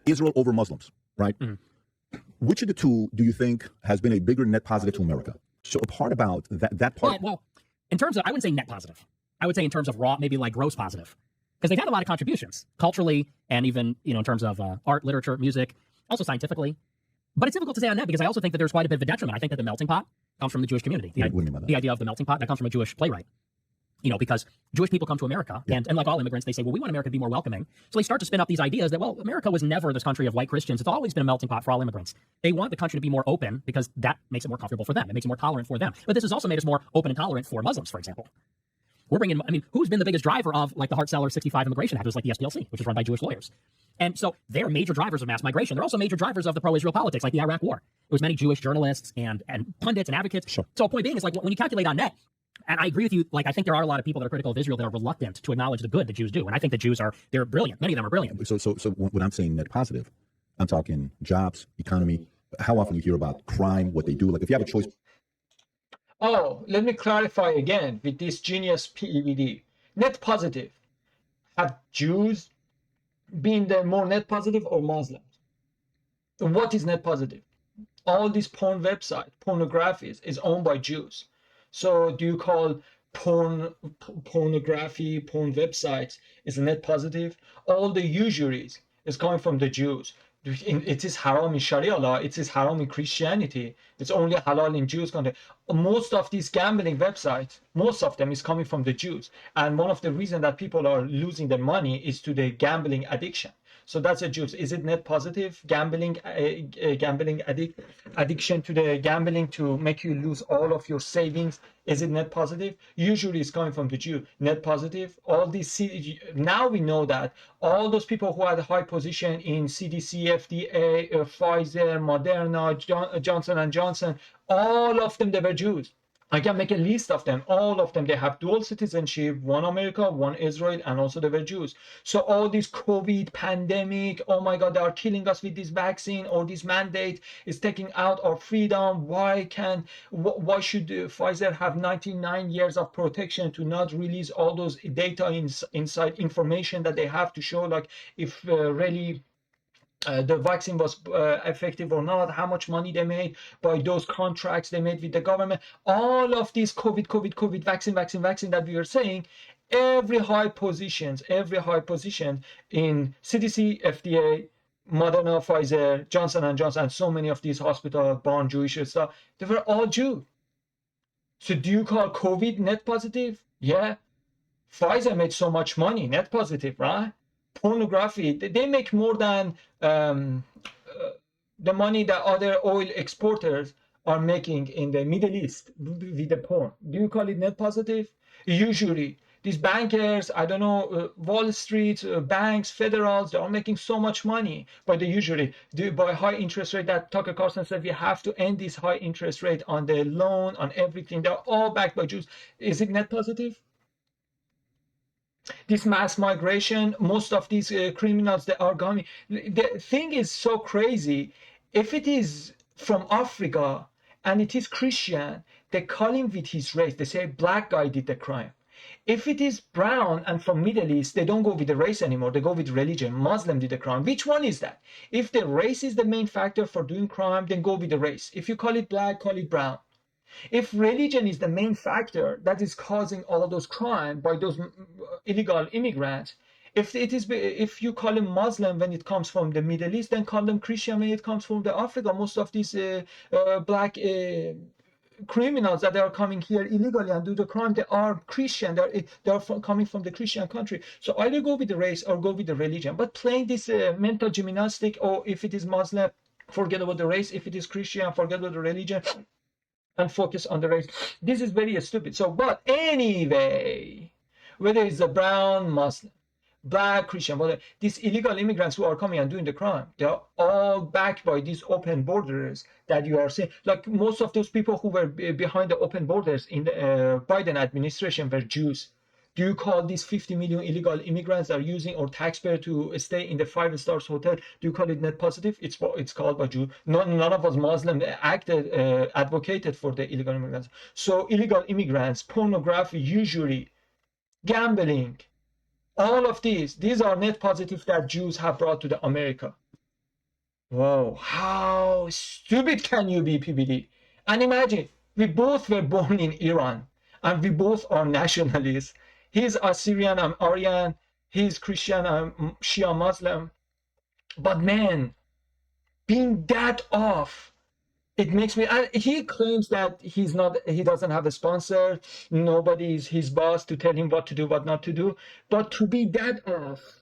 Israel over Muslims, right? Which of the two do you think has been a bigger net positive to America? So a part about that part. Well, in terms of, I wouldn't say net positive. I would say in terms of raw, maybe like gross positive. Because they've had a lot of contributions culturally and even, in terms of art, literature, music, also scientifically. But it's difficult to say on net because I also think that there's quite a bit of a detriment. I think that the melting pot comes from the Jewish community. What do you mean by that? The idea of the melting pot, that comes from a Jewish playwright. Because Jewish people come to America, and like all immigrants, they say, well, we want America to be more welcoming. So they start to spin up these ideas that, well, America was never this country of white Christians. It's always been a melting pot for all immigrants. They want the country to be more open because that makes it more comfortable for them. It makes it more tolerant for them. But this has also made us more open and tolerant for Muslims, for example. We're bringing, who's been the biggest driver of like the Hart-Celler 65 Immigration Act? It was like the SPLC, which is run by Jewish lawyers. And so they're major drivers of mass migration. They're also major drivers of the pro-Israel politics, like the Iraq War. It was many Jewish journalists and pundits and advocates. Sure. So a point being is like when you calculate on net, and I agree with you, like I think there are a lot of people that are critical of Israel that are reluctant to acknowledge the good that Jews do. And I think the Jews they're brilliant. Many of them are brilliant. So when I'm saying net positive, I'm talking jobs, economy. How often you hear about crime, what they do. Like if you have a choice. Oh, let me clarify again with this genius PBD. Net positive. Have Jews been the more net positive or Muslims? What is net positive? All these porn websites, pornography is owned by Jews. So do you call pornography, porn websites is a net positive? All the usuries is coming from the Jews. It is haram in Sharia law. It is haram in Christianity. It's only halal in Jews country. Most of these gambling websites, most of them is coming from the Jews. And one of the reasons that people are losing their money is to the gambling addiction. So that's a Jews. Is it net positive? Gambling addiction to the gambling to make you lose all of your savings. Is it net positive? Usually it's coming from the Jew. Net positive. All these now we know that all those people who had a high position in CDC, FDA, Pfizer, Moderna, Johnson & Johnson, all of them, they were Jews. I can make a list of them. All of them, they have dual citizenship, one America, one Israel, and also they were Jews. So all this COVID pandemic, oh my God, they are killing us with this vaccine or this mandate is taking out our freedom. Why should Pfizer have 99 years of protection to not release all those data inside information that they have to show like if really the vaccine was effective or not, how much money they made by those contracts they made with the government. All of these COVID, vaccine that we are saying, every high position in CDC, FDA, Moderna, Pfizer, Johnson & Johnson, and so many of these hospitals, born Jewish and stuff, they were all Jew. So do you call COVID net positive? Yeah. Pfizer made so much money, net positive, right? Pornography, they make more than the money that other oil exporters are making in the Middle East with the porn. Do you call it net positive? Usually these bankers, I don't know, Wall Street, banks, federals, they are making so much money, but they usually do by high interest rate that Tucker Carlson said we have to end this high interest rate on the loan, on everything. They're all backed by Jews. Is it net positive? This mass migration, most of these criminals that are coming. The thing is so crazy. If it is from Africa and it is Christian, they call him with his race. They say black guy did the crime. If it is brown and from Middle East, they don't go with the race anymore. They go with religion. Muslim did the crime. Which one is that? If the race is the main factor for doing crime, then go with the race. If you call it black, call it brown. If religion is the main factor that is causing all those crimes by those illegal immigrants, if you call them Muslim when it comes from the Middle East, then call them Christian when it comes from the Africa. Most of these black criminals that are coming here illegally and do the crime, they are Christian. They are coming from the Christian country. So either go with the race or go with the religion. But playing this mental gymnastic, or if it is Muslim, forget about the race. If it is Christian, forget about the religion and focus on the race. This is very stupid. So, but anyway, whether it's a brown, Muslim, black, Christian, whatever, these illegal immigrants who are coming and doing the crime, they are all backed by these open borders that you are seeing. Like most of those people who were behind the open borders in the Biden administration were Jews. Do you call these 50 million illegal immigrants that are using our taxpayer to stay in the 5-star hotel, do you call it net positive? It's called by Jew. None of us Muslims advocated for the illegal immigrants. So illegal immigrants, pornography, usury, gambling, all of these are net positive that Jews have brought to the America. Whoa, how stupid can you be, PBD? And imagine, we both were born in Iran, and we both are nationalists. He's Assyrian, I'm Aryan. He's Christian, I'm Shia Muslim. But man, being that off, it makes me. And he claims that he doesn't have a sponsor. Nobody is his boss to tell him what to do, what not to do. But to be that off,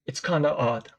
it's kind of odd.